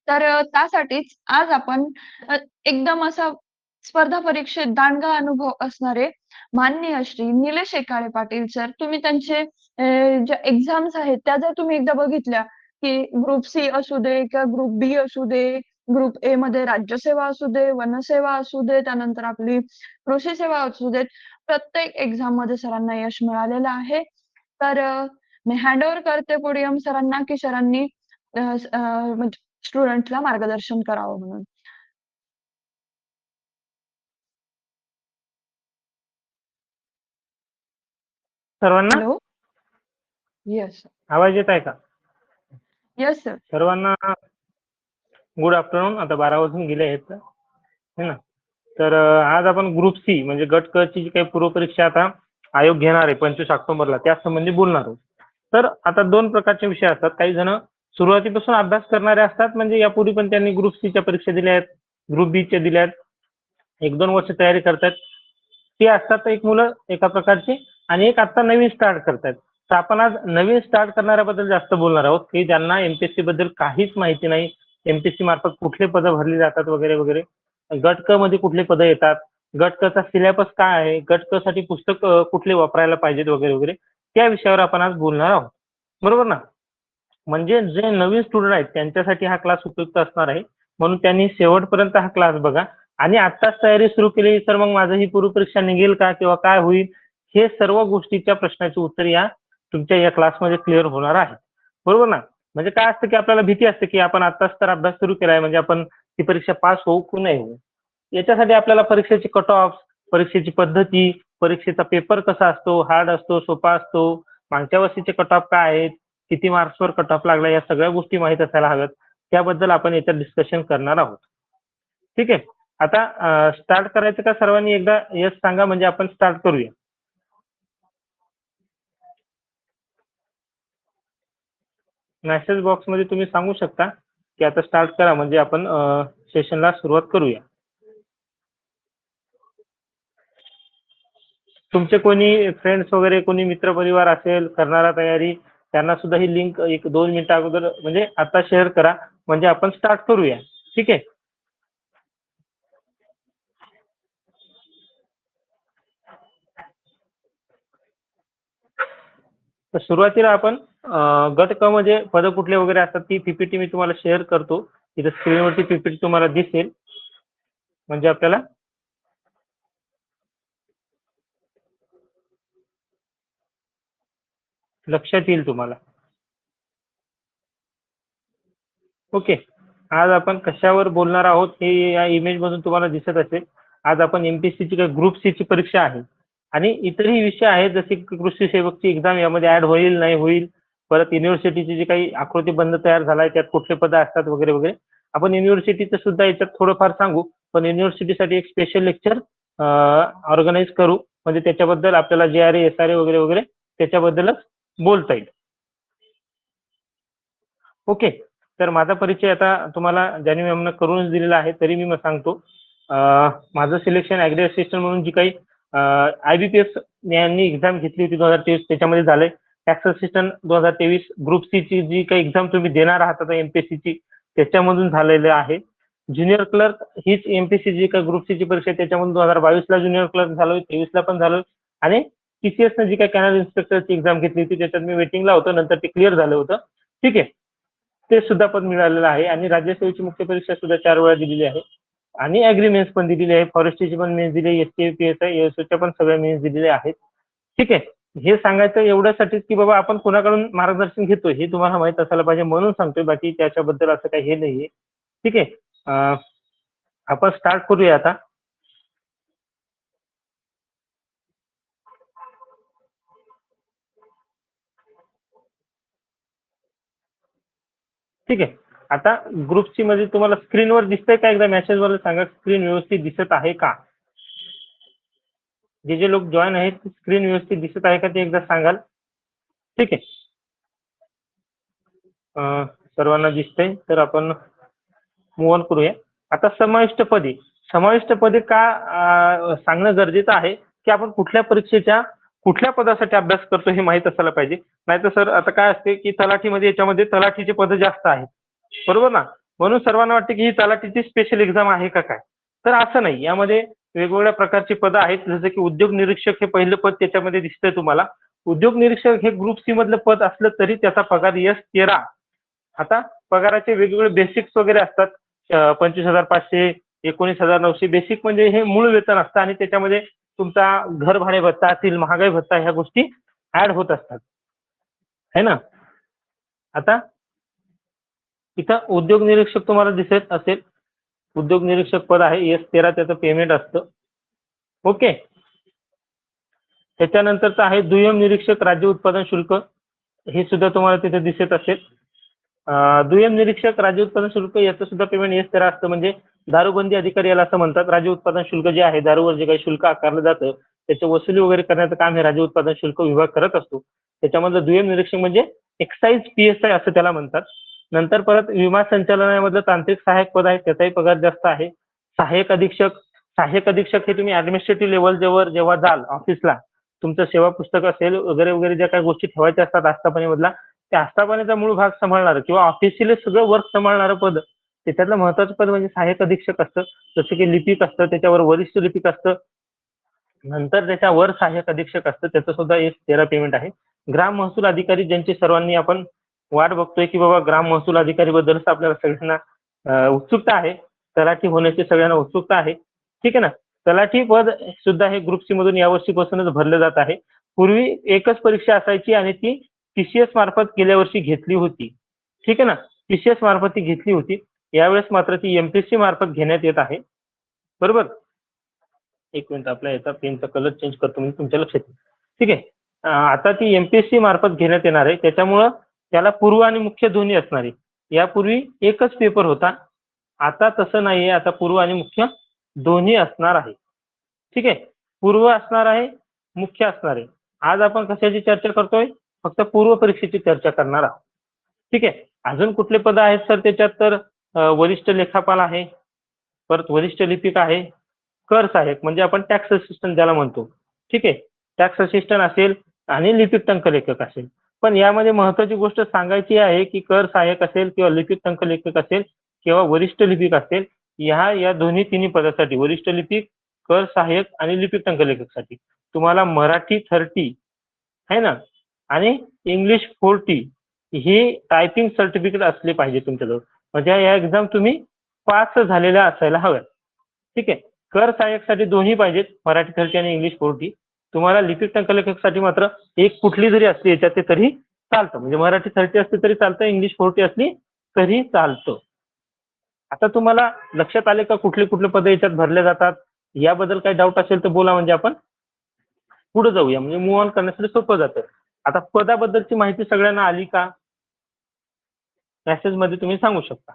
तर त्यासाठीच आज आपण एकदम असा स्पर्धा परीक्षेत दांडगा अनुभव असणारे माननीय श्री निलेश एकाळे पाटील सर, तुम्ही त्यांचे ज्या एक्झाम्स आहेत त्या जर तुम्ही एकदा बघितल्या, की ग्रुप सी असू दे किंवा ग्रुप बी असू दे, ग्रुप ए मध्ये राज्यसेवा असू दे, वनसेवा असू दे, त्यानंतर आपली कृषी सेवा असू देत, प्रत्येक एक्झाम मध्ये सरांना यश मिळालेलं आहे. तर मी हँड ओव्हर करते पोडियम सरांना, की सरांनी म्हणजे स्टुडंट्सला मार्गदर्शन करावं म्हणून. सर्वांना हॅलो. येस. आवाज येत आहे का? Yes sir. सर्वांना गुड आफ्टरनून. आता 12 वाजून गेले आहेत है ना. तर आज आपण ग्रुप सी म्हणजे गट क ची जी काही पूर्वपरीक्षा आता आयोग घेणार आहे 25 ऑक्टोबरला, त्या संबंधी बोलणार आहोत. तर आता दोन प्रकारचे विषय असतात. काही जण सुरुवातीपासून अभ्यास करणारे असतात, म्हणजे यापूर्वी पण त्यांनी ग्रुप सी च्या परीक्षा दिल्या आहेत, ग्रुप बी च्या दिल्या आहेत, 1-2 वर्ष तयारी करतात. ते असतात एक मुलं एका प्रकारची, आणि एक आता नवीन स्टार्ट करतात. तर आपण आज नवीन स्टार्ट करणाऱ्याबद्दल जास्त बोलणार आहोत, की ज्यांना एमपीएससी बद्दल काहीच माहिती नाही, एमपीएससी मार्फत कुठले पदं भरली जातात वगैरे वगैरे, गट क मध्ये कुठले पदं येतात, गट क चा सिलेबस काय आहे, गट क साठी पुस्तक कुठले वापरायला पाहिजेत वगैरे वगैरे, त्या विषयावर आपण आज बोलणार आहोत. बरोबर ना. म्हणजे जे नवीन स्टुडंट आहेत त्यांच्यासाठी हा क्लास उपयुक्त असणार आहे, म्हणून त्यांनी शेवटपर्यंत हा क्लास बघा. आणि आत्ताच तयारी सुरू केली तर मग माझं ही पूर्वपरीक्षा निघेल का किंवा काय होईल, हे सर्व गोष्टीच्या प्रश्नाचे उत्तर या तुमच्या या क्लासमध्ये क्लिअर होणार आहे. बरोबर ना. म्हणजे काय असतं की आपल्याला भीती असते की आपण आत्ताच तर अभ्यास सुरू केलाय, म्हणजे आपण ती परीक्षा पास होऊ की नाही होऊ. याच्यासाठी आपल्याला परीक्षेची कट ऑफ, परीक्षेची पद्धती, परीक्षेचा पेपर कसा असतो, हार्ड असतो, सोपा असतो, मागच्या वर्षीचे कट ऑफ काय आहेत, किती मार्क्सवर कट ऑफ लागला, या सगळ्या गोष्टी माहीत असायला हव्यात. त्याबद्दल आपण याच्यात डिस्कशन करणार आहोत. ठीक आहे. आता स्टार्ट करायचं का सर्वांनी एकदा यस सांगा, म्हणजे आपण स्टार्ट करूया. मेसेज बॉक्समध्ये तुम्ही सांगू शकता की आता स्टार्ट करा, म्हणजे आपण सेशनला सुरुवात करूया. तुमचे कोणी फ्रेंड्स वगैरे कोणी मित्रपरिवार असेल करणारा तयारी, त्यांना सुद्धा ही लिंक 1-2 मिनिटं अगोदर म्हणजे आता शेअर करा, म्हणजे आपण स्टार्ट करूया. ठीक आहे. तर सुरुवातीला आपण गट क मध्ये पद कुठले वगैरे असतात ती पीपीटी मी तुम्हाला शेअर करतो. इथे स्क्रीनवरती पीपीटी तुम्हाला दिसेल, म्हणजे आपल्याला लक्षात येईल तुम्हाला. ओके. आज आपण कशावर बोलणार आहोत हे या इमेज मधून तुम्हाला दिसत असेल. आज आपण एमपीएससी ची ग्रुप सी ची परीक्षा आहे, आणि इतरही विषय आहेत जसे कृषी सेवकची एक्झाम यामध्ये ऍड होईल नाही होईल, परत युनिव्हर्सिटीची जी काही आकृती बंद तयार झालाय त्यात कुठले पद असतात वगैरे वगैरे, आपण युनिव्हर्सिटीचं सुद्धा याच्यात थोडंफार सांगू. पण युनिव्हर्सिटीसाठी एक स्पेशल लेक्चर ऑर्गनाईज करू, म्हणजे त्याच्याबद्दल आपल्याला JRA SRA वगैरे वगैरे त्याच्याबद्दलच बोलता येईल. ओके. तर माझा परिचय आता तुम्हाला जान्हवी मॅमनं करूनच दिलेला आहे, तरी मी सांगतो. माझं सिलेक्शन ऍग्री असिस्टंट म्हणून जी काही IBPS यांनी एक्झाम घेतली होती 2023 त्याच्यामध्ये झालंय. टॅक्स असिस्टंट 2023 ग्रुप सी ची जी काही एक्झाम तुम्ही देणार आहात आता एमपीएससी ची, त्याच्यामधून झालेलं आहे. ज्युनियर क्लर्क हीच एमपीएससी जी काही ग्रुप सी ची परीक्षा आहे त्याच्यामधून 2022 ला ज्युनियर क्लर्क झालोय, 23 ला पण झालोय. आणि TCS ने जी काही कॅनल इन्स्पेक्टरची एक्झाम घेतली होती त्याच्यात मी वेटिंगला होतो, नंतर ते क्लिअर झालं होतं. ठीक आहे. ते सुद्धा पद मिळालेलं आहे, आणि राज्यसेवेची मुख्य परीक्षा सुद्धा 4 वेळा दिलेली आहे, आणि ऍग्री मेन्स पण दिलेली आहे, फॉरेस्ट्रीची पण मेन्स दिली आहे, STPSI ASOच्या पण सगळ्या मेन्स दिलेल्या आहेत. ठीक आहे. हे सांगायचं एवढ्यासाठीच की बाबा आपण कोणाकडून मार्गदर्शन घेतोय हे तुम्हाला माहित असायला पाहिजे म्हणून सांगतोय, बाकी त्याच्याबद्दल असं काही हे नाहीये. ठीक आहे. आपण स्टार्ट करूया आता. ठीक आहे. आता ग्रुप सी मध्ये तुम्हाला स्क्रीनवर दिसतंय का, एकदा मेसेज वर सांगा स्क्रीन व्यवस्थित दिसत आहे का. जे लोक जॉईन आहेत स्क्रीन व्यवस्थित दिसत आहे का ते एकदा सांगाल. ठीक आहे. सर्वांना दिसतंय तर आपण मूव ऑन करूया. आता समाविष्ट पदे का सांगणं गरजेचं आहे की आपण कुठल्या परीक्षेच्या कुठल्या पदासाठी अभ्यास करतो हे माहित असायला पाहिजे. नाहीतर सर आता काय असते की तलाठीमध्ये याच्यामध्ये तलाठीचे पद जास्त आहेत, बरोबर ना. म्हणून सर्वांना वाटते की ही तलाठीची स्पेशल एक्झाम आहे का काय, तर असं नाही. यामध्ये वेगवेगळ्या प्रकारची पदं आहेत. जसं की उद्योग निरीक्षक हे पहिलं पद त्याच्यामध्ये दिसतंय तुम्हाला. उद्योग निरीक्षक हे ग्रुप सी मधलं पद असलं तरी त्याचा पगार S13. आता पगाराचे वेगवेगळे बेसिक्स वगैरे असतात. 25,500, 19,900 बेसिक म्हणजे हे मूळ वेतन असतं आणि त्याच्यामध्ये तुमचा घर भाडे भत्ता असतील, महागाई भत्ता ह्या गोष्टी ऍड होत असतात, है ना. आता इथं उद्योग निरीक्षक तुम्हाला दिसत असेल, उद्योग निरीक्षक पद आहे S13, त्याचं पेमेंट असतं. ओके. त्याच्यानंतरचं आहे दुय्यम निरीक्षक राज्य उत्पादन शुल्क, हे सुद्धा तुम्हाला तिथे दिसत असेल. दुय्यम निरीक्षक राज्य उत्पादन शुल्क याचं सुद्धा पेमेंट S13 असतं. म्हणजे दारूबंदी अधिकारी याला असं म्हणतात. राज्य उत्पादन शुल्क जे आहे, दारूवर जे काही शुल्क आकारलं जातं त्याची वसुली वगैरे करण्याचं काम हे राज्य उत्पादन शुल्क विभाग करत असतो. त्याच्यामधलं दुय्यम निरीक्षक म्हणजे एक्साईज PSI असं त्याला म्हणतात. नंतर परत विमा संचालनामधलं तांत्रिक सहाय्यक पद आहे, त्याचाही पगार जास्त आहे. सहाय्यक अधीक्षक, सहाय्यक अधीक्षक हे तुम्ही ऍडमिनिस्ट्रेटिव्ह लेवलवर जेव्हा जाल ऑफिसला, तुमचं सेवा पुस्तक असेल वगैरे वगैरे ज्या काही गोष्टी ठेवायच्या असतात आस्थापनेमधला, त्या आस्थापनेचा मूळ भाग सांभाळणारं किंवा ऑफिशियली सगळं वर्क सांभाळणारं पद, त्याच्यातलं महत्वाचं पद म्हणजे सहाय्यक अधीक्षक असतं. जसं की लिपिक असतं, त्याच्यावर वरिष्ठ लिपिक असतं, नंतर त्याच्यावर सहाय्यक अधीक्षक असतं, त्याचं सुद्धा S13 पेमेंट आहे. ग्राम महसूल अधिकारी, ज्यांची सर्वांनी आपण वाट बघतोय की बाबा ग्राम महसूल अधिकारी बद्दलच आपल्याला सगळ्यांना उत्सुकता आहे, तलाठी होण्याची सगळ्यांना उत्सुकता आहे, ठीक आहे ना. तलाठी पद सुद्धा हे ग्रुप सी मधून यावर्षीपासूनच भरलं जात आहे. पूर्वी एकच परीक्षा असायची आणि ती TCS मार्फत गेल्या वर्षी घेतली होती, ठीक आहे ना. TCS मार्फत ती घेतली होती. यावेळेस मात्र ती MPSC मार्फत घेण्यात येत आहे, बरोबर. एक मिनिट, आपल्या याचा पेनचा कलर चेंज करतो म्हणजे तुमच्या लक्षात येईल, ठीक आहे. आता ती MPSC मार्फत घेण्यात येणार आहे, त्याच्यामुळं त्याला पूर्व आणि मुख्य दोन्ही असणार आहे. यापूर्वी एकच पेपर होता, आता तसं नाहीये. आता पूर्व आणि मुख्य दोन्ही असणार आहे, ठीक आहे. पूर्व असणार आहे, मुख्य असणार आहे. आज आपण कशाची चर्चा करतोय, फक्त पूर्व परीक्षेची चर्चा करणार आहोत, ठीक आहे. अजून कुठले पद आहेत सर त्याच्यात, तर वरिष्ठ लेखापाल आहे, परत वरिष्ठ लिपिक आहे, कर सहाय्यक म्हणजे आपण टॅक्स असिस्टंट ज्याला म्हणतो, ठीक आहे. टॅक्स असिस्टंट असेल आणि लिपिक टंकलेखक असेल. पण यामध्ये महत्वाची गोष्ट सांगायची आहे की कर सहाय्यक असेल किंवा लिपिक टंकलेखक असेल किंवा वरिष्ठ लिपिक असेल, या दोन्ही तिन्ही पदासाठी वरिष्ठ लिपिक, कर सहाय्यक आणि लिपिक टंकलेखकसाठी तुम्हाला मराठी 30 आहे ना आणि इंग्लिश 40 ही टायपिंग सर्टिफिकेट असले पाहिजे तुमच्याजवळ. म्हणजे या एक्झाम तुम्ही पास झालेल्या असायला हव्या, ठीक आहे. कर सहाय्यकसाठी दोन्ही पाहिजेत, मराठी 30 आणि इंग्लिश 40. तुम्हाला लिपिक टंकलेखकसाठी मात्र एक कुठली जरी असली याच्यात ते तरी चालतं. म्हणजे मराठी 30 असली तरी चालतं, इंग्लिश 40 असली तरी चालतं. आता तुम्हाला लक्षात आले का कुठले कुठले पद याच्यात भरले जातात? याबद्दल काही डाऊट असेल तर बोला, म्हणजे आपण पुढे जाऊया, म्हणजे मूव्ह ऑन करण्यासाठी सोपं जातं. आता पदाबद्दलची माहिती सगळ्यांना आली का? मेसेज मध्ये तुम्ही सांगू शकता.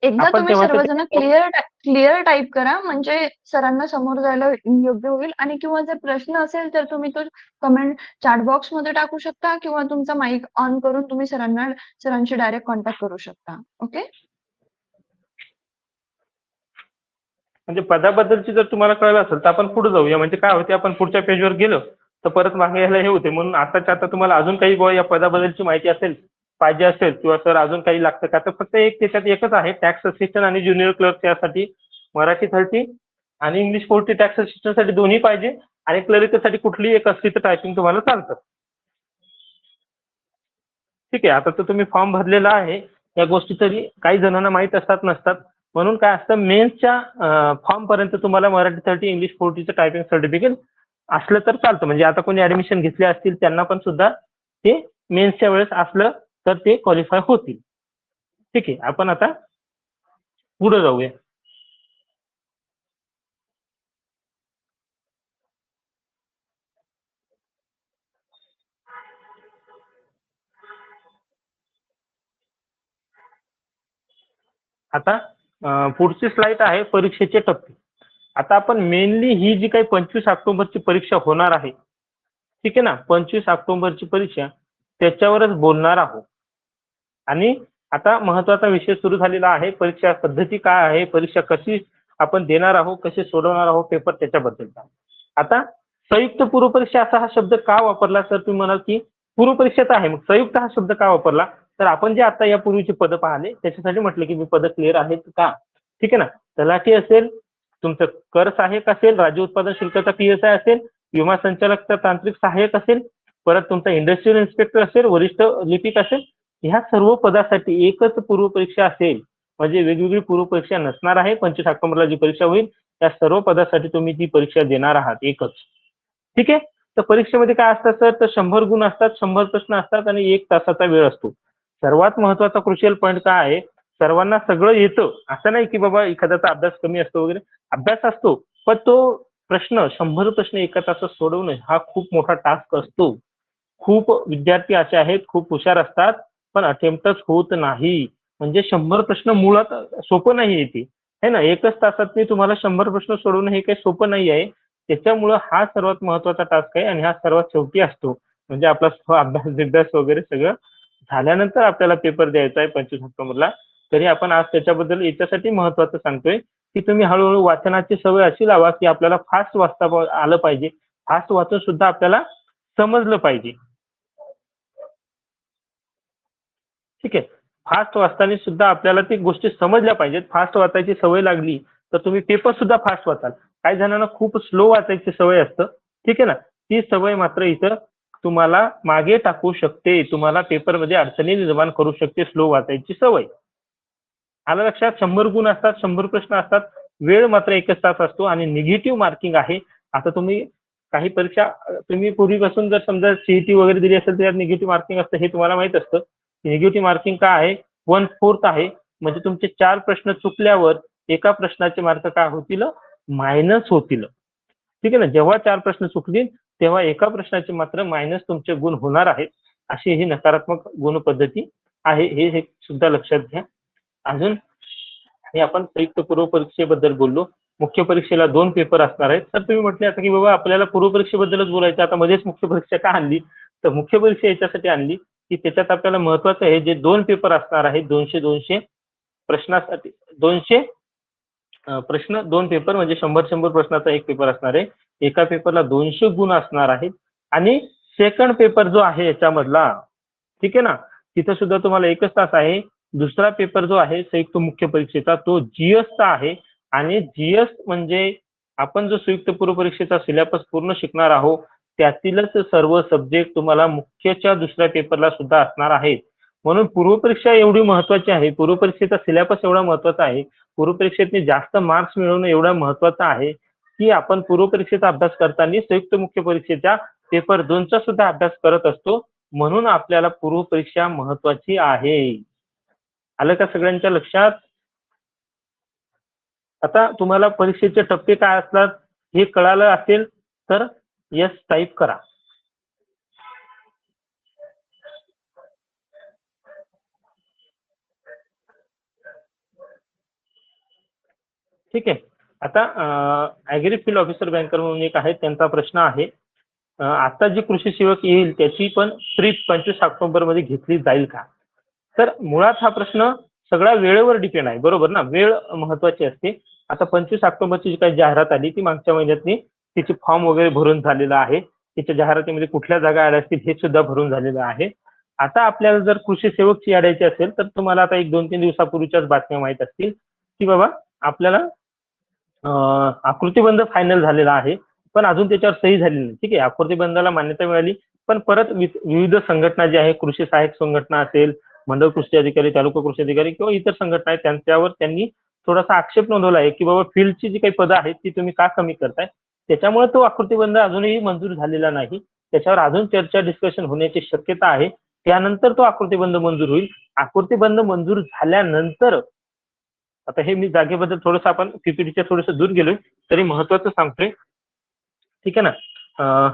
एकदा आपण तुम्ही तेव्हाच्या सर्वजण क्लिअर टाईप करा, म्हणजे सरांना समोर जायला योग्य होईल. आणि किंवा जर प्रश्न असेल तर तुम्ही तो कमेंट चॅट बॉक्स मध्ये टाकू शकता किंवा तुमचा माईक ऑन करून तुम्ही सरांशी डायरेक्ट कॉन्टॅक्ट करू शकता. ओके. म्हणजे पदाबद्दलची जर तुम्हाला कळलं असेल तर आपण पुढे जाऊया. म्हणजे काय होते, आपण पुढच्या पेजवर गेलो तर परत मागे यायला हे होते. म्हणून आताच्या आता तुम्हाला अजून काही बुवा या पदाबद्दलची माहिती असेल, पाहिजे असेल किंवा सर अजून काही लागतं का, तर फक्त एक त्याच्यात एकच आहे, टॅक्स असिस्टंट आणि ज्युनियर क्लर्क. यासाठी मराठी 30 आणि इंग्लिश 40 टॅक्स असिस्टंटसाठी दोन्ही पाहिजे आणि क्लरिकसाठी कुठलीही एक असली तर टायपिंग तुम्हाला चालतं, ठीक आहे. आता तर तुम्ही फॉर्म भरलेला आहे, या गोष्टी तरी काही जणांना माहीत असतात नसतात. म्हणून काय असतं, मेन्सच्या फॉर्म पर्यंत तुम्हाला मराठी 30 इंग्लिश 40चं टायपिंग सर्टिफिकेट असलं तर चालतं. म्हणजे आता कोणी ऍडमिशन घेतले असतील त्यांना पण सुद्धा ते मेन्सच्या वेळेस असलं तर ते क्वालिफाय होतील, ठीक आहे. आपण आता पुढे जाऊया. आता पुढची स्लाइड आहे परीक्षेचे टप्पे. आता आपण मेनली ही जी काही 25 ऑक्टोबरची परीक्षा होणार आहे, ठीक आहे ना, 25 ऑक्टोबरची परीक्षा त्याच्यावरच बोलणार आहोत. आणि आता महत्वाचा विषय सुरू झालेला आहे, परीक्षा पद्धती काय आहे, परीक्षा कशी आपण देणार आहोत, कसे सोडवणार आहोत पेपर, त्याच्याबद्दलचा. आता संयुक्त पूर्व परीक्षा असा हा शब्द का वापरला, तर तुम्ही म्हणाल की पूर्वपरीक्षेचा आहे. मग संयुक्त हा शब्द का वापरला? तर आपण जे आता यापूर्वीचे पद पाहिले त्याच्यासाठी म्हटलं की मी पद क्लिअर आहेत का? ठीक आहे ना. तलाठी असेल, तुमचं कर सहाय्यक असेल, राज्य उत्पादन शुल्काचा PSI असेल, विमा संचालकचा तांत्रिक सहाय्यक असेल, परत तुमचा इंडस्ट्रियल इन्स्पेक्टर असेल, वरिष्ठ लिपिक असेल, ह्या सर्व पदासाठी एकच पूर्वपरीक्षा असेल. म्हणजे वेगवेगळी पूर्वपरीक्षा नसणार आहे. 25 ऑक्टोबरला जी परीक्षा होईल त्या सर्व पदासाठी तुम्ही ती परीक्षा देणार आहात एकच. ठीक आहे. तर परीक्षेमध्ये काय असतं सर, तर 100 गुण असतात, 100 प्रश्न असतात आणि 1 तासाचा वेळ असतो. सर्वात महत्वाचा क्रुशियल पॉईंट काय आहे, सर्वांना सगळं येतं असं नाही की बाबा एखाद्याचा अभ्यास कमी असतो वगैरे, अभ्यास असतो, पण तो प्रश्न 100 प्रश्न एका तासात सोडवणं हा खूप मोठा टास्क असतो. खूप विद्यार्थी असे आहेत, खूप हुशार असतात, पण अटेम्प्टच होत नाही. म्हणजे 100 प्रश्न मुळात सोपं नाही आहे ते. है ना. एकच तासात मी तुम्हाला 100 प्रश्न सोडवणं हे काही सोपं नाही आहे. त्याच्यामुळं हा सर्वात महत्वाचा टास्क आहे आणि हा सर्वात शेवटी असतो. म्हणजे आपला अभ्यास-बिभ्यास वगैरे सगळं झाल्यानंतर आपल्याला पेपर द्यायचा आहे 25 ऑक्टोबरला. तरी आपण आज त्याच्याबद्दल याच्यासाठी महत्वाचं सांगतोय, की तुम्ही हळू वाचनाची सवय अशी लावा, की आपल्याला फास्ट वाचता आलं पाहिजे. फास्ट वाचून सुद्धा आपल्याला समजलं पाहिजे. ठीक आहे. फास्ट वाचताना सुद्धा आपल्याला ती गोष्टी समजल्या पाहिजेत. फास्ट वाचायची सवय लागली, तर तुम्ही पेपर सुद्धा फास्ट वाचाल. काही जणांना खूप स्लो वाचायची सवय असतं. ठीक आहे ना. ती सवय मात्र इथं तुम्हाला मागे टाकू शकते. तुम्हाला पेपरमध्ये अडचणी निर्माण करू शकते स्लो वाचायची सवय. आलं लक्षात? 100 गुण असतात, 100 प्रश्न असतात. वेळ मात्र 1च तास असतो आणि निगेटिव्ह मार्किंग आहे. आता तुम्ही काही परीक्षा तुम्ही पूर्वीपासून जर समजा CET वगैरे दिली असेल, तर त्यात निगेटिव्ह मार्किंग असतं हे तुम्हाला माहीत असतं. निगेटिव्ह मार्किंग काय आहे? 1/4 आहे. म्हणजे तुमचे 4 प्रश्न चुकल्यावर एका प्रश्नाचे मार्क काय होतील? मायनस होतील. ठीक आहे ना. जेव्हा 4 प्रश्न चुकतील, तेव्हा एका प्रश्नाचे मात्र मायनस तुमचे गुण होणार आहेत. अशी ही नकारात्मक गुण पद्धती आहे. हे सुद्धा लक्षात घ्या. अजून हे आपण संयुक्त पूर्व परीक्षेबद्दल बोललो. मुख्य परीक्षेला 2 पेपर असणार आहेत. तर तुम्ही म्हटले आता की बाबा आपल्याला पूर्व परीक्षेबद्दलच बोलायचं आता मध्येच मुख्य परीक्षा का आणली? तर मुख्य परीक्षा याच्यासाठी आणली, की त्याच्यात आपल्याला महत्वाचं आहे जे 2 पेपर असणार आहेत 200-200 प्रश्नासाठी 200 प्रश्न 2 पेपर म्हणजे 100-100 प्रश्नाचा एक पेपर असणार आहे. एका पेपरला 200 गुण असणार आहेत आणि सेकंड पेपर जो आहे याच्यामधला, ठीक आहे ना, तिथं सुद्धा तुम्हाला 1च तास आहे. दुसरा पेपर जो आहे संयुक्त मुख्य परीक्षेचा तो GSचा आहे आणि GS म्हणजे आपण जो संयुक्त पूर्व परीक्षेचा सिलेबस पूर्ण शिकणार आहोत, त्यातीलच सर्व सब्जेक्ट तुम्हाला मुख्यच्या दुसऱ्या पेपरला सुद्धा असणार आहेत. म्हणून पूर्वपरीक्षा एवढी महत्वाची आहे. पूर्वपरीक्षेचा सिलेबस एवढा महत्वाचा आहे. पूर्वपरीक्षेतनी जास्त मार्क्स मिळवणं एवढं महत्वाचं आहे, की आपण पूर्वपरीक्षेचा अभ्यास करताना संयुक्त मुख्य परीक्षेच्या पेपर 2चा सुद्धा अभ्यास करत असतो. म्हणून आपल्याला पूर्वपरीक्षा महत्वाची आहे. आलं का सगळ्यांच्या लक्षात? आता तुम्हाला परीक्षेचे टप्पे काय असतात हे कळालं असेल तर येस टाइप करा. ठीक आहे. आता ॲग्री फील्ड ऑफिसर बँकर म्हणून एक आहे त्यांचा प्रश्न आहे. आता जी कृषी सेवक येईल त्याची पण ट्रिप 25 ऑक्टोबरमध्ये घेतली जाईल का? तर मुळात हा प्रश्न सगळा वेळेवर डिपेंड आहे. बरोबर ना? वेळ महत्वाची असते. आता 25 ऑक्टोबरची जी काही जाहिरात आली ती मागच्या महिन्यातली तिची फॉर्म वगैरे भरून झालेला आहे. तिच्या जाहिरातीमध्ये कुठल्या जागा आल्या असतील हे सुद्धा भरून झालेलं आहे. आता आपल्याला जर कृषी सेवकची अडायची असेल तर तुम्हाला आता 1-2-3 दिवसापूर्वीच्याच बातम्या माहीत असतील, की बाबा आपल्याला आकृतीबंध फायनल झालेला आहे. पण अजून त्याच्यावर सही झालेली नाही. ठीक आहे. आकृतीबंधाला मान्यता मिळाली. पण परत विविध संघटना जी आहे कृषी सहाय्यक संघटना असेल, मंडळ कृषी अधिकारी, तालुका कृषी अधिकारी किंवा इतर संघटना आहेत त्यांच्यावर त्यांनी थोडासा आक्षेप नोंदवला आहे, की बाबा फील्डची जी काही पदं आहेत ती तुम्ही का कमी करताय? त्याच्यामुळे तो आकृतीबंध अजूनही मंजूर झालेला नाही. त्याच्यावर अजून चर्चा डिस्कशन होण्याची शक्यता आहे. त्यानंतर तो आकृतीबंध मंजूर होईल. आकृतीबंध मंजूर झाल्यानंतर आता हे मी जागेबद्दल थोडंसं आपण PPTच्या थोडंसं दूर गेलोय, तरी महत्वाचं सांगतोय. ठीक आहे ना.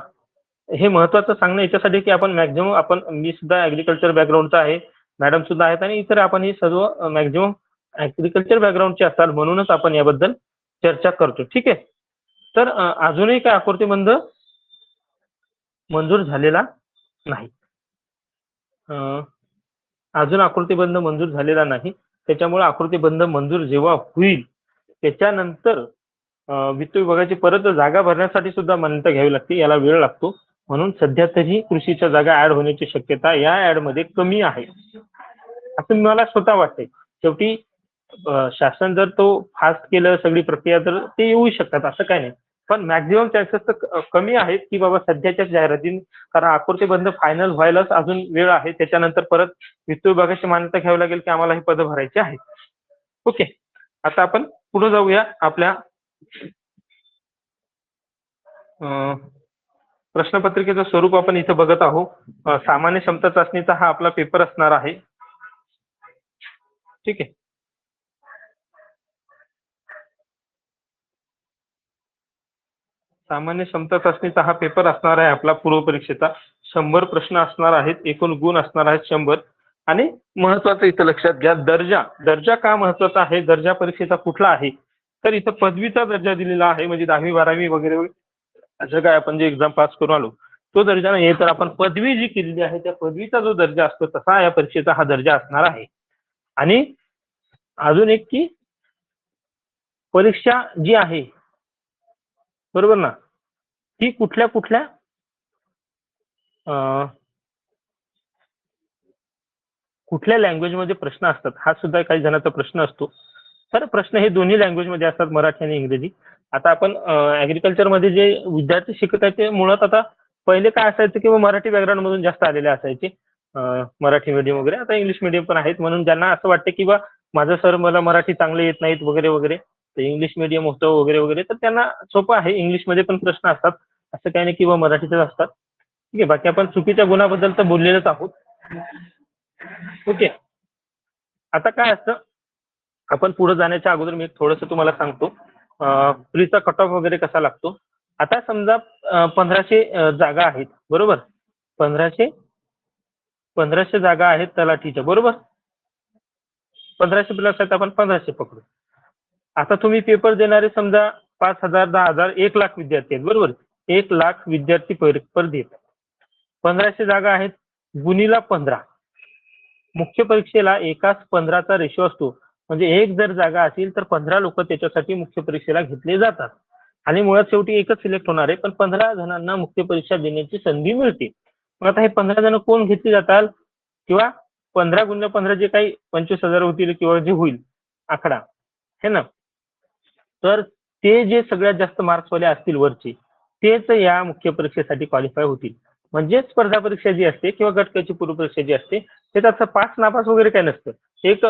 हे महत्वाचं सांगणं याच्यासाठी की आपण मॅक्झिमम मी सुद्धा ॲग्रीकल्चर बॅकग्राऊंडचा आहे. मॅडम सुद्धा आहेत आणि इतर आपण ही सर्व मॅक्झिमम ॲग्रीकल्चर बॅकग्राऊंडचे असाल म्हणूनच आपण याबद्दल चर्चा करतो. ठीक आहे. तर अजूनही काय आकृतीबंध मंजूर झालेला नाही. अजून आकृतीबंध मंजूर झालेला नाही. त्याच्यामुळे आकृतीबंध मंजूर जेव्हा होईल त्याच्यानंतर वित्त विभागाची परत जागा भरण्यासाठी सुद्धा मान्यता घ्यावी लागते. याला वेळ लागतो. म्हणून सध्या तरी कृषीच्या जागा ऍड होण्याची शक्यता या ऍड मध्ये कमी आहे असं मला स्वतः वाटतंय. शेवटी शासन जर तो फास्ट केलं सगळी प्रक्रिया तर ते येऊ शकतात असं काही नाही. पण मॅक्झिमम चान्सेस तर कमी आहेत की बाबा सध्याच्या जाहिराती, कारण आकुर्ते बंद फायनल व्हायलाच अजून वेळ आहे. त्याच्यानंतर परत वित्त विभागाची मान्यता घ्यावी लागेल की आम्हाला ही पदं भरायची आहेत. ओके, आता आपण पुढे जाऊया आपल्या प्रश्नपत्रिकेचं स्वरूप आपण इथे बघत आहोत. सामान्य क्षमता चाचणीचा हा आपला पेपर असणार आहे. ठीक आहे. सामान्य क्षमता चाचणीचा हा पेपर असणार आहे आपला पूर्व परीक्षेचा. 100 प्रश्न असणार आहेत, एकूण गुण असणार आहेत 100. आणि महत्वाचं इथं लक्षात घ्या, दर्जा का महत्वाचा आहे, दर्जा परीक्षेचा कुठला आहे, तर इथं पदवीचा दर्जा दिलेला आहे. म्हणजे 10वी 12वी वगैरे असं काय आपण जे एक्झाम पास करून आलो तो दर्जा नाही, तर आपण पदवी जी केलेली आहे त्या पदवीचा जो दर्जा असतो तसा या परीक्षेचा हा दर्जा असणार आहे. आणि अजून एक की परीक्षा जी आहे, बरोबर ना, ती कुठल्या कुठल्या कुठल्या लँग्वेजमध्ये प्रश्न असतात हा सुद्धा काही जणांचा प्रश्न असतो. तर प्रश्न हे दोन्ही लँग्वेजमध्ये असतात, मराठी आणि इंग्रजी. आता आपण ॲग्रिकल्चरमध्ये जे विद्यार्थी शिकत आहेत ते मुळात आता पहिले काय असायचं की मराठी बॅकग्राऊंड मधून जास्त आलेले असायचे, मराठी मीडियम वगैरे. आता इंग्लिश मीडियम पण आहेत, म्हणून ज्यांना असं वाटतं की बा माझं सर मला मराठी चांगले येत नाहीत वगैरे वगैरे, तर इंग्लिश मीडियम होतं वगैरे वगैरे, तर त्यांना सोपं आहे. इंग्लिशमध्ये पण प्रश्न असतात, असं काही नाही किंवा मराठीतच असतात. ठीक आहे, बाकी आपण चुकीच्या गुणाबद्दल तर बोललेलोच आहोत. ओके, आता काय असतं, आपण पुढे जाण्याच्या अगोदर मी थोडंसं तुम्हाला सांगतो प्रीचा कट ऑफ वगैरे कसा लागतो. आता समजा 1500 जागा आहेत, बरोबर. 1500 जागा आहेत तलाठीच्या, बरोबर. 1500 प्लस आहेत, आपण 1500 पकडू. आता तुम्ही पेपर देणारे समजा 5000 10,000 1,00,000 विद्यार्थी आहेत, बरोबर. 1,00,000 विद्यार्थी पेपर देतात. 1500 जागा आहेत गुणीला 15. मुख्य परीक्षेला एकाच 15चा रेशो असतो. म्हणजे एक जर जागा असेल तर 15 लोक त्याच्यासाठी मुख्य परीक्षेला घेतले जातात. आणि मुळात शेवटी एकच सिलेक्ट होणार आहे, पण 15 जणांना मुख्य परीक्षा देण्याची संधी मिळते. मग आता हे 15 जण कोण घेतली जातात, किंवा 15 गुणिले 15 जे काही 25,000 होतील किंवा जे होईल आकडा, है ना, तर ते जे सगळ्यात जास्त मार्क्सवाले असतील वरचे, तेच या मुख्य परीक्षेसाठी क्वालिफाय होतील. म्हणजे स्पर्धा परीक्षा जी असते किंवा गटकाची पूर्व परीक्षा जी असते ते त्याचं पास नापास वगैरे काही नसतं. एक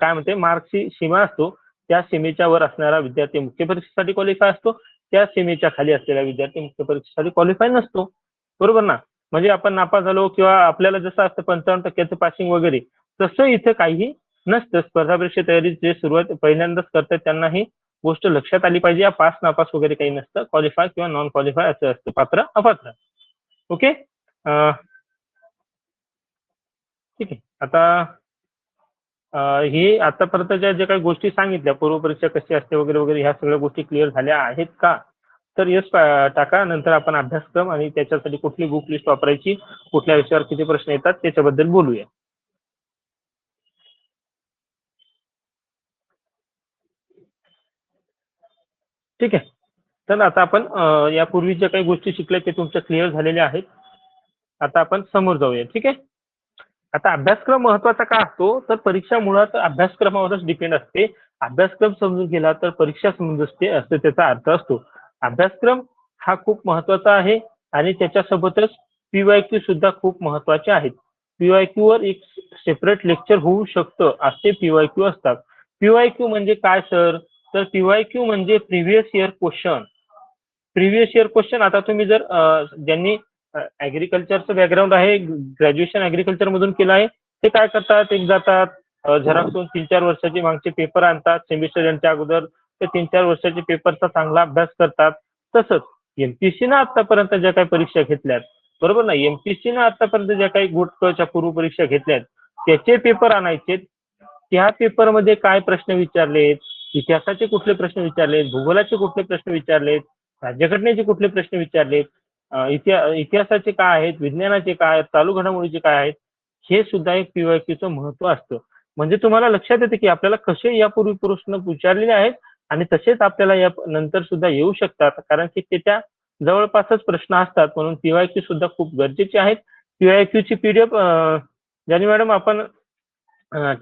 काय म्हणते मार्क्सची सीमा असतो, त्या सीमेच्या वर असणारा विद्यार्थी मुख्य परीक्षेसाठी क्वालिफाय असतो, त्या सीमेच्या खाली असलेला विद्यार्थी मुख्य परीक्षेसाठी क्वालिफाय नसतो, बरोबर ना. म्हणजे आपण नापास झालो किंवा आपल्याला जसं असतं 55% पासिंग वगैरे, तसं इथे काही नसतं. स्पर्धा परीक्षा तयारी जे सुरुवात पहिल्यांदाच करतात त्यांना ही गोष्ट लक्षात आली पाहिजे. या पास नापास वगैरे काही नसतं, क्वालिफाय किंवा नॉन क्वालिफाय असं असतं, पात्र अपात्र. ओके, ठीक आहे. आता हे आतापर्यंतच्या ज्या काही गोष्टी सांगितल्या, पूर्व परीक्षा कशी असते वगैरे वगैरे, ह्या सगळ्या गोष्टी क्लिअर झाल्या आहेत का, तर यस टाका. नंतर आपण अभ्यासक्रम आणि त्याच्यासाठी कुठली बुक लिस्ट वापरायची, कुठल्या विषयावर किती प्रश्न येतात त्याच्याबद्दल बोलूया. ठीक आहे, तर आता आपण यापूर्वी ज्या काही गोष्टी शिकल्या ते तुमच्या क्लिअर झालेल्या आहेत. आता आपण समोर जाऊया. ठीक आहे. आता अभ्यासक्रम महत्वाचा का असतो, तर परीक्षा मुळात अभ्यासक्रमावरच डिपेंड असते. अभ्यासक्रम समजून गेला तर परीक्षा समजून असते, असं त्याचा अर्थ असतो. अभ्यासक्रम हा खूप महत्वाचा आहे आणि त्याच्यासोबतच पीवायक्यू सुद्धा खूप महत्वाचे आहेत. पीवायक्यू वर एक सेपरेट लेक्चर होऊ शकतं, असे पीवायक्यू असतात. पीवायक्यू म्हणजे काय सर, तर पीवायक्यू म्हणजे previous year question. Previous year question, आता तुम्ही जर ज्यांनी ऍग्रिकल्चरचं बॅकग्राऊंड आहे, ग्रॅज्युएशन ऍग्रिकल्चर मधून केलं आहे, ते काय करतात, एक जातात झेरॉक्स 3-4 वर्षाचे मागचे पेपर आणतात सेमिस्टर यांच्या अगोदर, ते 3-4 वर्षाचे पेपरचा चांगला अभ्यास करतात. तसंच एमपीएससीनं आतापर्यंत ज्या काही परीक्षा घेतल्यात, बरोबर ना, एमपीएससीनं आतापर्यंत ज्या काही गुटच्या पूर्व परीक्षा घेतल्यात त्याचे पेपर आणायचे. त्या पेपरमध्ये काय प्रश्न विचारलेत, इतिहासाचे कुठले प्रश्न विचारलेत, भूगोलाचे कुठले प्रश्न विचारलेत, राज्यघटनेचे कुठले प्रश्न विचारलेत, इतिहासाचे काय आहेत, विज्ञानाचे काय आहेत, चालू घडामोडीचे काय आहेत, हे सुद्धा एक पीवायक्यूचं महत्व असतं. म्हणजे तुम्हाला लक्षात येते की आपल्याला कसे यापूर्वी प्रश्न विचारलेले आहेत आणि तसेच आपल्याला या नंतर सुद्धा येऊ शकतात, कारण की ते त्या जवळपासच प्रश्न असतात, म्हणून पीवायक्यू सुद्धा खूप गरजेचे आहेत. पीवायक्यूची पीडीएफ जानी मॅडम आपण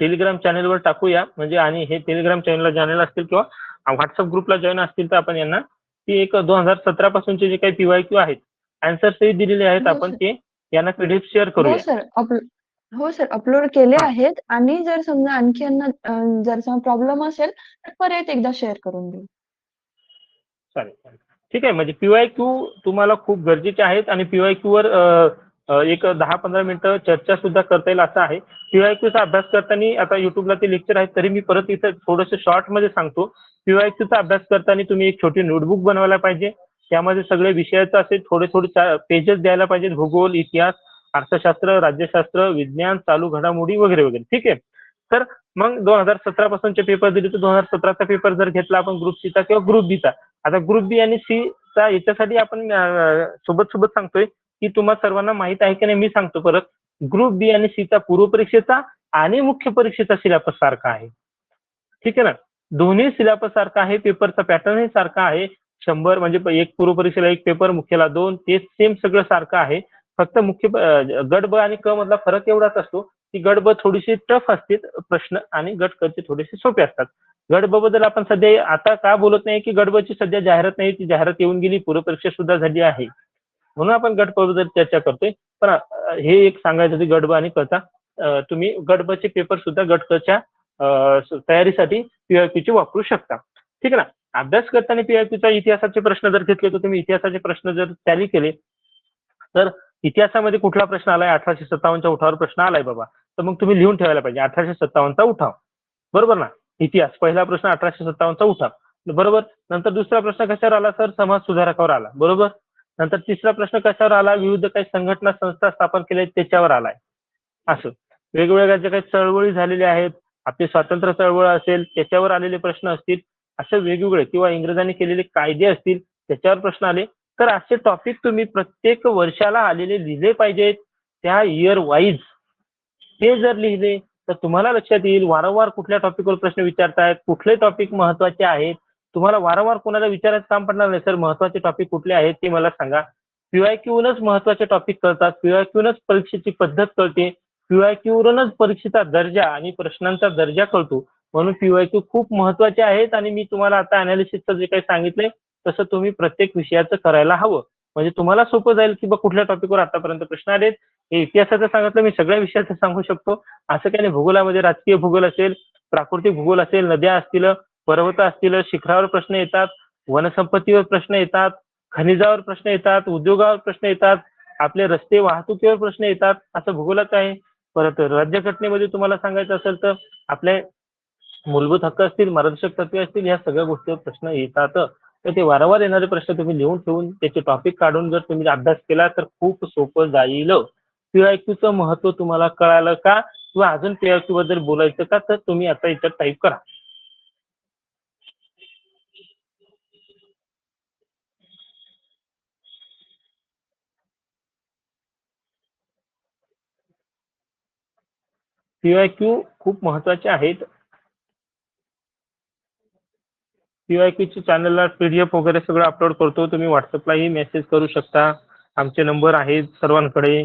टेलिग्राम चॅनलवर टाकूया, म्हणजे आणि हे टेलिग्राम चॅनलला जॉईन असतील किंवा व्हॉट्सअप ग्रुपला जॉईन असतील तर आपण यांना ती एक 2017 पासूनचे जे काही पीवायक्यू आहेत, आन्सर्सही दिलेले आहेत, हो आपण सर. ते यांना पीडीएफ शेअर हो करूया. सर. हो सर, अपलोड केले हां, आहेत आणि जर समजा आणखी यांना जर समजा प्रॉब्लेम असेल, तर परत एकदा शेअर करून देऊ. चालेल, चालेल. ठीक आहे, म्हणजे पीवायक्यू तुम्हाला खूप गरजेचे आहेत आणि पीवायक्यूवर एक 10-15 मिनिटं चर्चा सुद्धा करता येईल असं आहे. पीवायक्यूचा अभ्यास करताना आता युट्यूबला ते लेक्चर आहेत, तरी मी परत इथं थोडंसं शॉर्टमध्ये सांगतो. पीवायक्यूचा अभ्यास करताना तुम्ही एक छोटी नोटबुक बनवायला पाहिजे. त्यामध्ये सगळे विषयाचं असे थोडे पेजेस द्यायला पाहिजेत. भूगोल, इतिहास, अर्थशास्त्र, राज्यशास्त्र, विज्ञान, चालू घडामोडी वगैरे, वगैरे. ठीक आहे. तर मग 2017 पासूनचे पेपर दिले तर 2017चा पेपर जर घेतला आपण ग्रुप सीचा किंवा ग्रुप बीचा. आता ग्रुप बी आणि सीचा याच्यासाठी आपण सोबत सांगतोय, की तुम्हा सर्वांना माहीत आहे की नाही मी सांगतो परत. ग्रुप बी आणि सीचा पूर्वपरीक्षेचा आणि मुख्य परीक्षेचा सिलेबस सारखा आहे. ठीक आहे ना. दोन्ही सिलेबस सारखा आहे, पेपरचा पॅटर्नही सारखा आहे. 100 म्हणजे एक पूर्वपरीक्षेला 1 पेपर, मुख्यला 2 तेच सेम सगळं सारखं आहे. फक्त गट ब आणि क मधला फरक एवढाच असतो, की गट ब थोडीशी टफ असते प्रश्न आणि गट क चे थोडेसे सोपे असतात. गट ब बद्दल आपण सध्या आता का बोलत नाही, की गट ब ची सध्या जाहिरात नाही, ती जाहिरात येऊन गेली, पूर्वपरीक्षा सुद्धा झाली आहे. म्हणून आपण गट ब बद्दल चर्चा करतोय. पण हे एक सांगायचं होतं गट ब आणि क चा तुम्ही गट ब चे पेपर सुद्धा गट क च्या तयारीसाठी पीवायक्यूचे वापरू शकता. ठीक आहे ना. अभ्यास करताना पीवायक्यूचा इतिहासाचे प्रश्न जर घेतले तर तुम्ही इतिहासाचे प्रश्न जर टॅली केले, तर इतिहासामध्ये कुठला प्रश्न आलाय 1857च्या उठावावर प्रश्न आलाय बाबा, तर मग तुम्ही लिहून ठेवायला पाहिजे 1857चा उठाव. बरोबर ना? इतिहास पहिला प्रश्न 1857चा उठाव. बरोबर. नंतर दुसरा प्रश्न कशावर आला सर? समाज सुधारकावर आला. बरोबर. नंतर तिसरा प्रश्न कशावर आला? विविध काही संघटना संस्था स्थापन केल्या त्याच्यावर आलाय. असं. वेगवेगळ्या ज्या काही चळवळी झालेल्या आहेत, आपली स्वातंत्र्य चळवळ असेल, त्याच्यावर आलेले प्रश्न असतील, असे वेगवेगळे किंवा इंग्रजांनी केलेले कायदे असतील, त्याच्यावर प्रश्न आले. तर असे टॉपिक तुम्ही प्रत्येक वर्षाला आलेले लिहिले पाहिजेत. त्या इयर वाईज. ते जर लिहिले, तर तुम्हाला लक्षात येईल वारंवार कुठल्या टॉपिकवर प्रश्न विचारतायत, कुठले टॉपिक महत्त्वाचे आहेत. तुम्हाला वारंवार कोणाला विचारायचं काम पडणार नाही, सर महत्त्वाचे टॉपिक कुठले आहेत ते मला सांगा. पीवायक्यूनच महत्त्वाचे टॉपिक कळतात, पीवायक्यूनच परीक्षेची पद्धत कळते, पीवायक्यूवरूनच परीक्षेचा दर्जा आणि प्रश्नांचा दर्जा कळतो. म्हणून पीवायक्यू खूप महत्त्वाचे आहेत आणि मी तुम्हाला आता अनालिसिसचं जे काही सांगितलंय, तसं तुम्ही प्रत्येक विषयाचं करायला हवं. म्हणजे तुम्हाला सोपं जाईल, की बा कुठल्या टॉपिकवर आतापर्यंत प्रश्न आलेत. हे इतिहासाचं सांगितलं, मी सगळ्या विषयाचं सांगू शकतो. असं काही नाही. भूगोलामध्ये राजकीय भूगोल असेल, प्राकृतिक भूगोल असेल, नद्या असतील, पर्वत असतील, शिखरावर प्रश्न येतात, वनसंपत्तीवर प्रश्न येतात, खनिजावर प्रश्न येतात, उद्योगावर प्रश्न येतात, आपले रस्ते वाहतुकीवर प्रश्न येतात. असं भूगोलाचं आहे. परत राज्यघटनेमध्ये तुम्हाला सांगायचं असेल तर आपले मूलभूत हक्क असतील, मार्गदर्शक तत्त्वे असतील, या सगळ्या गोष्टीवर प्रश्न येतात. तर ते वारंवार येणारे प्रश्न तुम्ही लिहून ठेवून त्याचे टॉपिक काढून जर तुम्ही अभ्यास केला तर खूप सोपं जाईल. पीवायक्यूचं महत्त्व तुम्हाला कळालं का? किंवा अजून पीवायक्यू बद्दल बोलायचं का? तर तुम्ही आता याच्यात टाईप करा. पीवायक्यू खूप महत्त्वाचे आहेत. पीवायक्यूच्या चॅनलला पीडीएफ वगैरे सगळं अपलोड करतो. तुम्ही व्हॉट्सअपलाही मेसेज करू शकता. आमचे नंबर आहेत सर्वांकडे.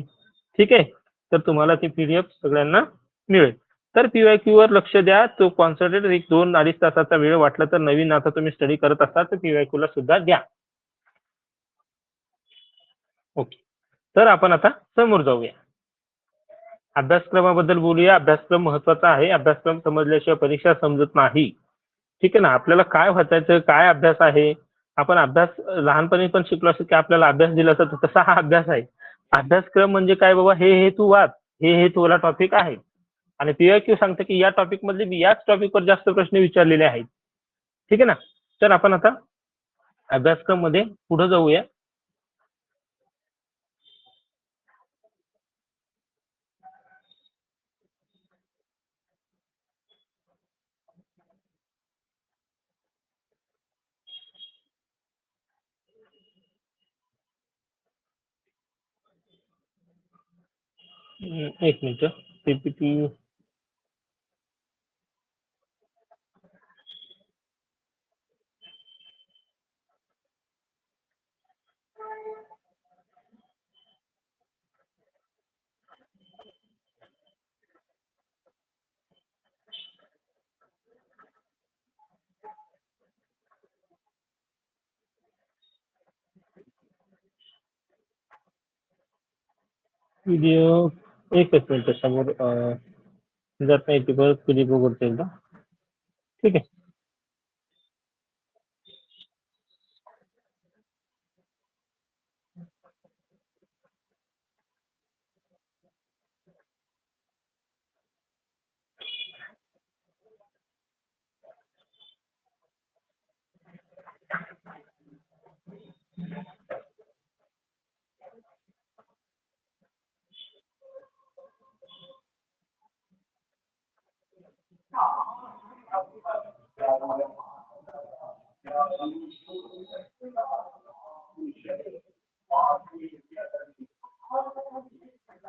ठीक आहे. तर तुम्हाला ती पीडीएफ सगळ्यांना मिळेल. तर पीवायक्यूवर लक्ष द्या. तो कॉन्सन्ट्रेट एक 2-2.5 तासाचा वेळ वाटला तर नवीन आता तुम्ही स्टडी करत असाल तर पीवायक्यूला सुद्धा द्या. ओके. तर आपण आता समोर जाऊया. अभ्यासक्रमाबद्दल बोलूया. अभ्यासक्रम महत्त्वाचा आहे. अभ्यासक्रम समजल्याशिवाय परीक्षा समजत नाही. ठीक आहे ना. आपल्याला काय वाचायचं, काय अभ्यास आहे. आपण अभ्यास लहानपणी पण शिकलो असेल, की आपल्याला अभ्यास दिला असता तर तसा हा अभ्यास आहे. अभ्यासक्रम म्हणजे काय बाबा हे तू वाच. हे तुला टॉपिक आहे. आणि पीवायक्यू सांगतं, की या टॉपिक मधले याच टॉपिकवर जास्त प्रश्न विचारलेले आहेत. ठीक आहे ना. तर आपण आता अभ्यासक्रममध्ये पुढे जाऊया. एक मिनिट. पीपीटी व्हिडिओ एकच मिनिट समोर जात नाही ती परत क्लिप उघडते एकदा. ठीक आहे.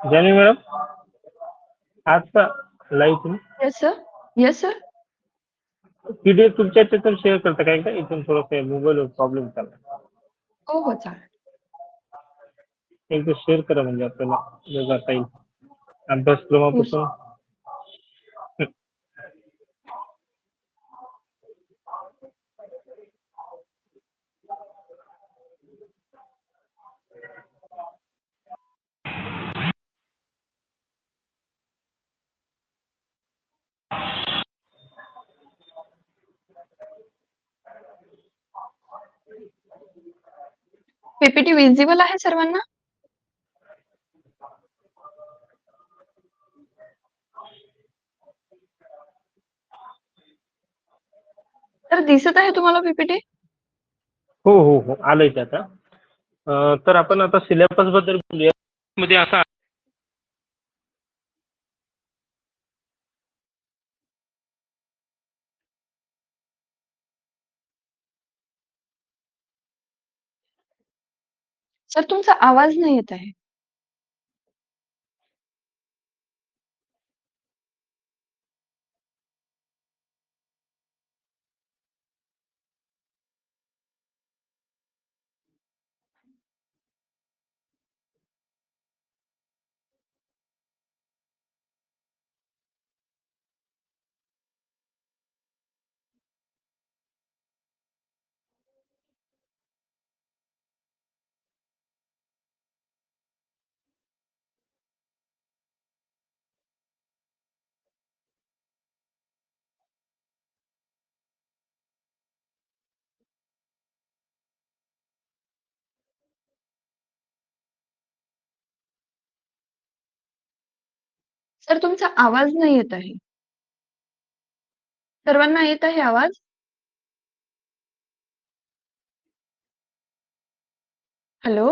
जान्हवी मॅडम आजचा लाईव्ह तुम्ही yes sir. Yes sir. PDF तुमच्या त्यातून शेअर करता काय का इथून थोडंसं मोबाईलवर प्रॉब्लेम चालला हो हो चालेल. एकदा शेअर करा म्हणजे आपल्याला वेळ जाता येईल हो अभ्यासक्रमापासून. पीपीटी विजिबल आहे सर्वांना? तर दिसत आहे तुम्हाला पीपीटी? हो हो हो आलंय ते आता. तर आपण आता सिलेबस बद्दल बोलूया. मध्ये असा सर तुमचा आवाज नाही येत आहे. सर तुमचा आवाज नाही येत आहे. सर्वांना येत आहे आवाज? हॅलो?